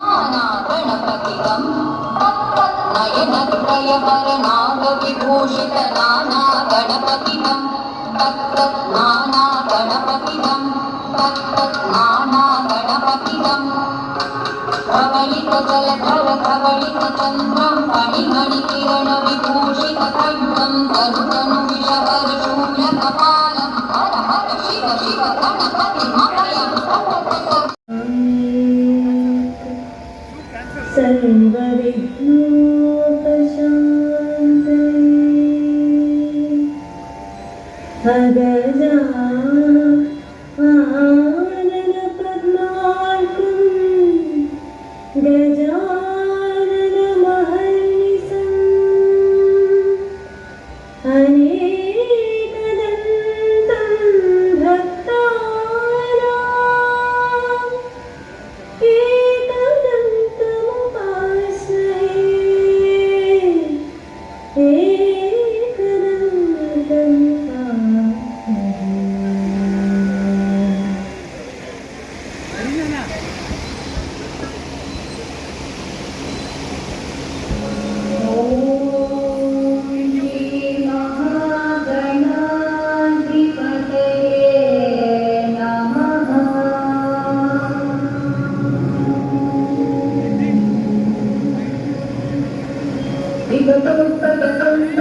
गणपतितं नयनत्रयभरनागविभूषित नाना गणपतितं तत्तत् नाना गणपतितं तत्तत् नाना गणपतितं प्रवलितजलधर प्रवलितचन्द्रं फणिमणिकिरणविभूषितखड्गं तनु विषहर्षूलकपालं हर हर शिव शिव गणपतिमभयं सर्वविघ्नोपशान्तये अगजा आननपद्मार्कं गजाननमहर्निशम् अनेकदन्तं भक्तानाम्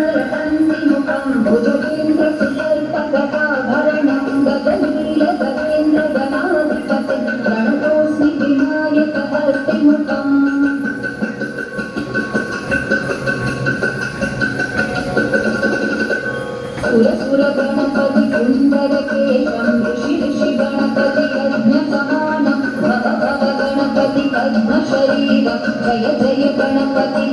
विगतोत्तरसुन्दरपन्थिमुखं भुजगेन्द्रसुतर्पकटाभरणं गगनीलगजेन्द्रगणाधिपतिं प्रणतोऽस्मि विनायकहस्तिमुखम् सुरसुरगणपति सुन्दरकेशं ऋषि ऋषिगणपति यज्ञसमानं भव भव गणपति पद्मशरीरं जय जय गणपति